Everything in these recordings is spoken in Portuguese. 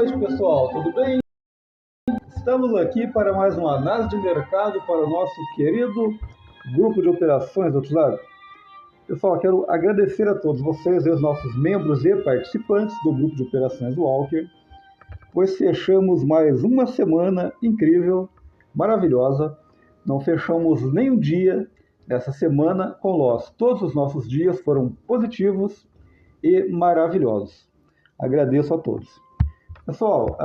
noite, pessoal, tudo bem? Estamos aqui para mais uma análise de mercado para o nosso querido grupo de operações do Tlago. Pessoal, quero agradecer a todos vocês, os nossos membros e participantes do grupo de operações Walker, pois fechamos mais uma semana incrível, maravilhosa. Não fechamos nem um dia nessa semana com loss. Todos os nossos dias foram positivos e maravilhosos. Agradeço a todos. Pessoal,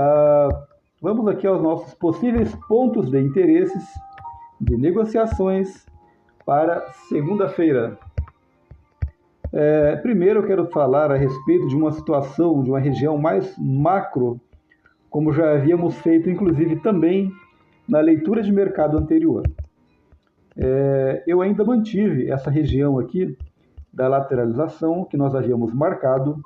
vamos aqui aos nossos possíveis pontos de interesses de negociações para segunda-feira. Primeiro eu quero falar a respeito de uma situação, de uma região mais macro, como já havíamos feito inclusive também na leitura de mercado anterior. Eu ainda mantive essa região aqui da lateralização que nós havíamos marcado.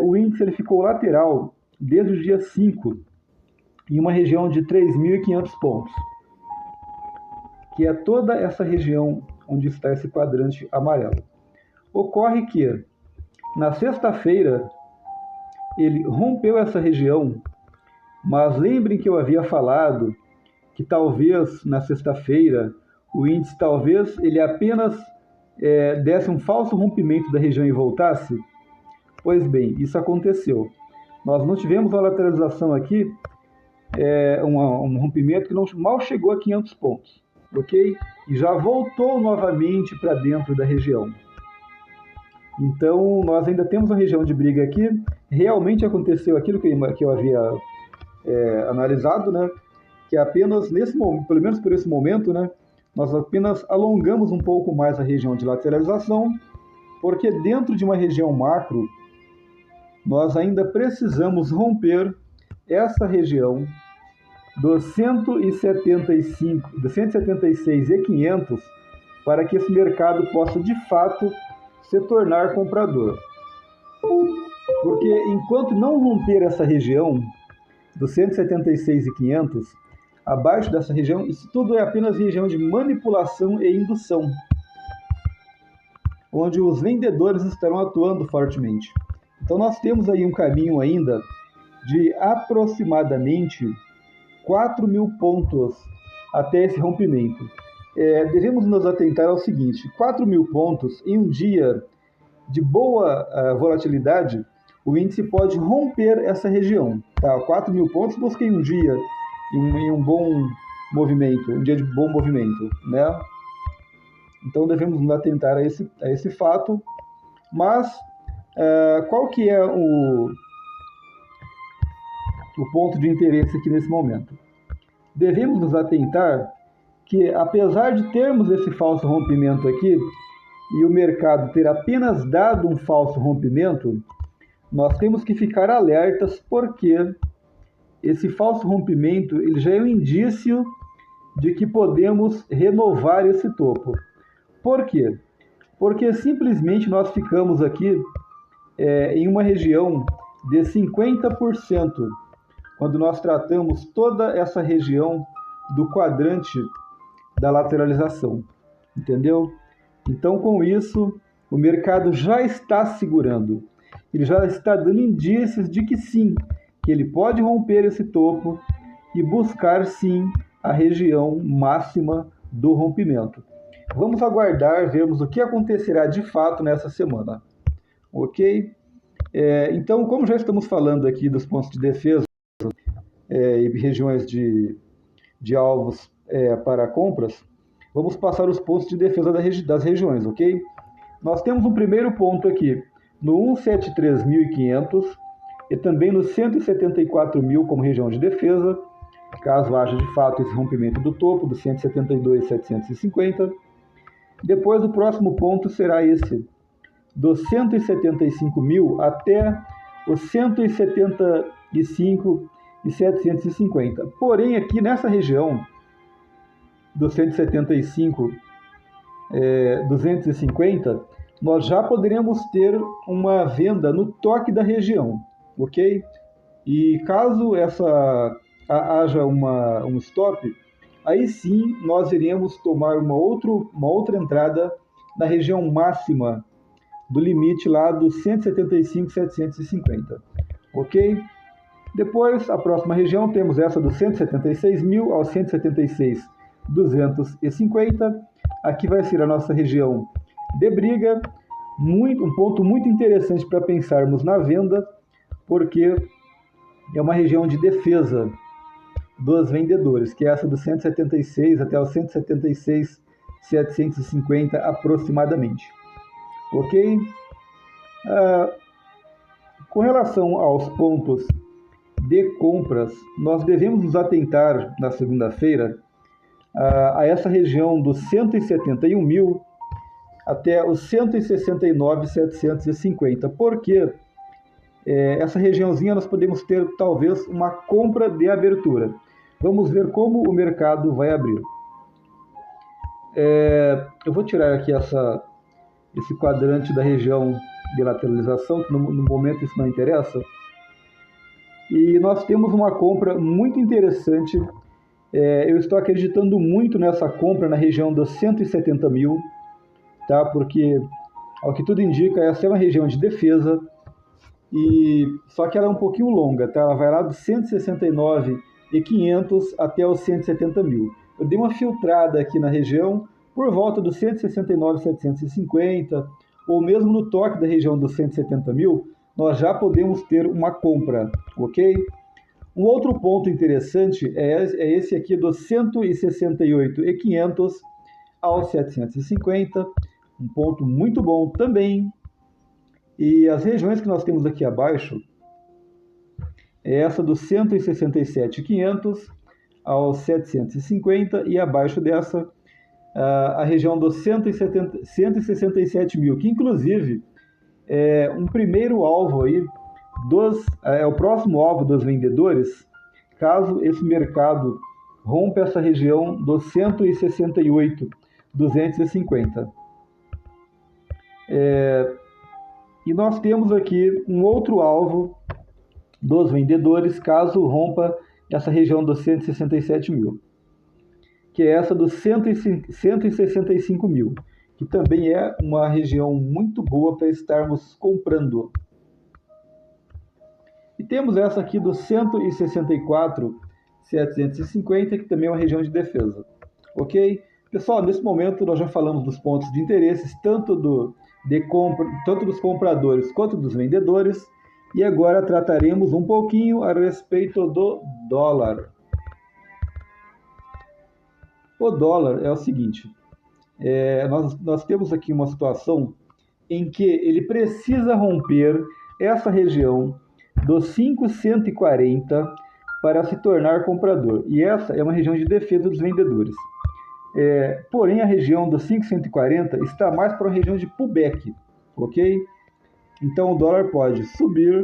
O índice ele ficou lateral desde o dia 5, em uma região de 3.500 pontos, que é toda essa região onde está esse quadrante amarelo. Ocorre que, na sexta-feira, ele rompeu essa região, mas lembrem que eu havia falado que talvez, na sexta-feira, o índice talvez ele apenas desse um falso rompimento da região e voltasse? Pois bem, isso aconteceu. Nós não tivemos uma lateralização aqui, um rompimento que mal chegou a 500 pontos, ok? E já voltou novamente para dentro da região. Então, nós ainda temos uma região de briga aqui. Realmente aconteceu aquilo que eu havia analisado, né? Que apenas nesse momento, pelo menos por esse momento, né? Nós apenas alongamos um pouco mais a região de lateralização, porque dentro de uma região macro, nós ainda precisamos romper essa região dos 176.500 para que esse mercado possa de fato se tornar comprador. Porque enquanto não romper essa região dos 176.500, abaixo dessa região, isso tudo é apenas região de manipulação e indução, onde os vendedores estarão atuando fortemente. Então nós temos aí um caminho ainda de aproximadamente 4.000 pontos até esse rompimento. Devemos nos atentar ao seguinte: 4.000 pontos em um dia de boa volatilidade, o índice pode romper essa região. Tá? 4.000 pontos busquem um dia em um bom movimento, um dia de bom movimento, né? Então devemos nos atentar a esse fato, mas qual que é o ponto de interesse aqui nesse momento? Devemos nos atentar que, apesar de termos esse falso rompimento aqui, e o mercado ter apenas dado um falso rompimento, nós temos que ficar alertas, porque esse falso rompimento ele já é um indício de que podemos renovar esse topo. Por quê? Porque simplesmente nós ficamos aqui em uma região de 50%, quando nós tratamos toda essa região do quadrante da lateralização, entendeu? Então, com isso, o mercado já está segurando, ele já está dando indícios de que sim, que ele pode romper esse topo e buscar sim a região máxima do rompimento. Vamos aguardar, vermos o que acontecerá de fato nessa semana. Ok? Então, como já estamos falando aqui dos pontos de defesa e regiões de alvos para compras, vamos passar os pontos de defesa das regiões, ok? Nós temos um primeiro ponto aqui no 173.500 e também no 174.000 como região de defesa, caso haja de fato esse rompimento do topo, do 172.750. Depois o próximo ponto será esse, dos 175.000 até os 175.750. Porém, aqui nessa região dos 175.250, nós já poderemos ter uma venda no toque da região, ok? E caso haja um stop, aí sim nós iremos tomar uma outra entrada na região máxima do limite lá dos 175.750, ok? Depois, a próxima região, temos essa dos 176.000 ao 176.250. Aqui vai ser a nossa região de briga, um ponto muito interessante para pensarmos na venda, porque é uma região de defesa dos vendedores, que é essa dos 176 até os 176.750 aproximadamente. Ok? Com relação aos pontos de compras, nós devemos nos atentar na segunda-feira a essa região dos 171.000 até os 169.750, porque essa regiãozinha nós podemos ter talvez uma compra de abertura. Vamos ver como o mercado vai abrir. Eu vou tirar aqui esse quadrante da região de lateralização, que no momento isso não interessa. E nós temos uma compra muito interessante. Eu estou acreditando muito nessa compra na região dos 170.000, tá? Porque, ao que tudo indica, essa é uma região de defesa, só que ela é um pouquinho longa, tá? Ela vai lá dos 169.500 até os 170.000. Eu dei uma filtrada aqui na região por volta dos 169.750, ou mesmo no toque da região dos 170.000, nós já podemos ter uma compra, ok? Um outro ponto interessante é esse aqui dos 168.500 aos 750, um ponto muito bom também. E as regiões que nós temos aqui abaixo é essa dos 167.500 aos 750 e abaixo dessa a região dos 167.000, que inclusive é um primeiro alvo aí é o próximo alvo dos vendedores, caso esse mercado rompa essa região dos 168.250. E nós temos aqui um outro alvo dos vendedores, caso rompa essa região dos 167.000, que é essa dos 165.000, que também é uma região muito boa para estarmos comprando. E temos essa aqui dos 164.750, que também é uma região de defesa. Ok? Pessoal, nesse momento nós já falamos dos pontos de interesses, tanto dos compradores quanto dos vendedores, e agora trataremos um pouquinho a respeito do dólar. O dólar é o seguinte, nós temos aqui uma situação em que ele precisa romper essa região dos 5,140 para se tornar comprador, e essa é uma região de defesa dos vendedores. Porém, a região dos 5,140 está mais para a região de pullback, ok? Então o dólar pode subir,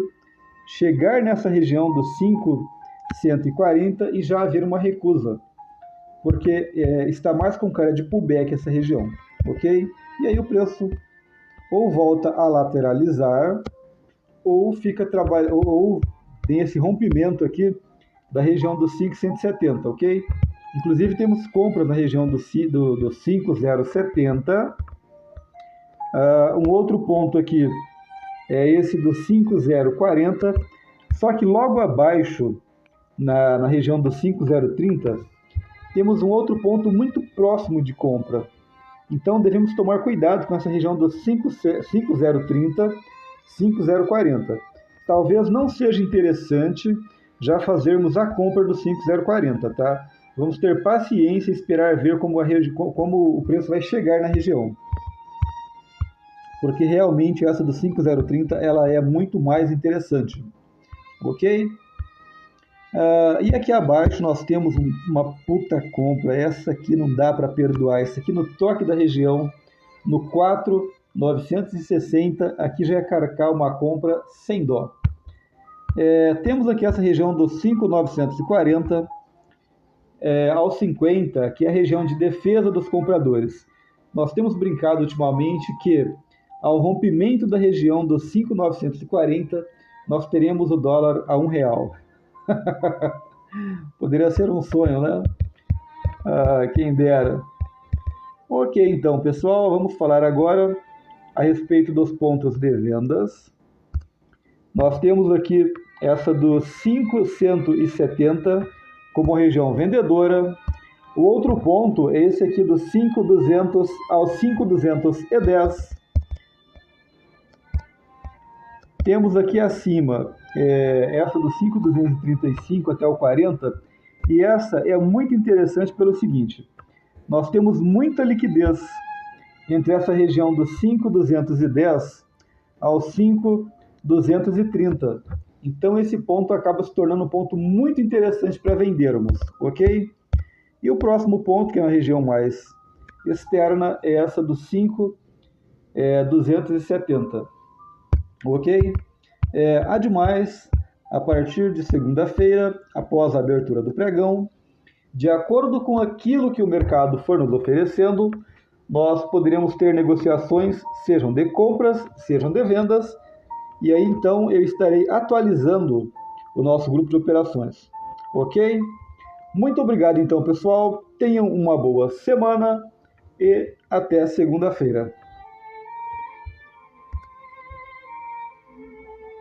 chegar nessa região dos 5,140 e já haver uma recusa, porque está mais com cara de pullback essa região, ok? E aí o preço ou volta a lateralizar, ou ou tem esse rompimento aqui da região dos 5,170, ok? Inclusive temos compras na região do 5,070. Um outro ponto aqui é esse do 5,040, só que logo abaixo, na região do 5,030, temos um outro ponto muito próximo de compra. Então devemos tomar cuidado com essa região dos 5,030, 5,040. Talvez não seja interessante já fazermos a compra do 5,040, tá? Vamos ter paciência e esperar ver como o preço vai chegar na região. Porque realmente essa do 5,030 ela é muito mais interessante. Ok? E aqui abaixo nós temos uma puta compra. Essa aqui não dá para perdoar. Essa aqui no toque da região, no 4,960, aqui já é carcar uma compra sem dó. Temos aqui essa região dos 5,940 aos 50, que é a região de defesa dos compradores. Nós temos brincado ultimamente que ao rompimento da região dos 5,940, nós teremos o dólar a R$1. Poderia ser um sonho, né? Quem dera. Ok, então, pessoal, vamos falar agora a respeito dos pontos de vendas. Nós temos aqui essa dos 5,170 como região vendedora. O outro ponto é esse aqui dos 5,200 aos 5,210. Temos aqui acima essa dos 5,235 até o 40, e essa é muito interessante pelo seguinte: nós temos muita liquidez entre essa região dos 5,210 aos 5,230. Então esse ponto acaba se tornando um ponto muito interessante para vendermos, ok? E o próximo ponto, que é uma região mais externa, é essa dos 5,270, ok? Ademais, a partir de segunda-feira, após a abertura do pregão, de acordo com aquilo que o mercado for nos oferecendo, nós poderemos ter negociações, sejam de compras, sejam de vendas, e aí então eu estarei atualizando o nosso grupo de operações, ok? Muito obrigado então, pessoal, tenham uma boa semana e até segunda-feira.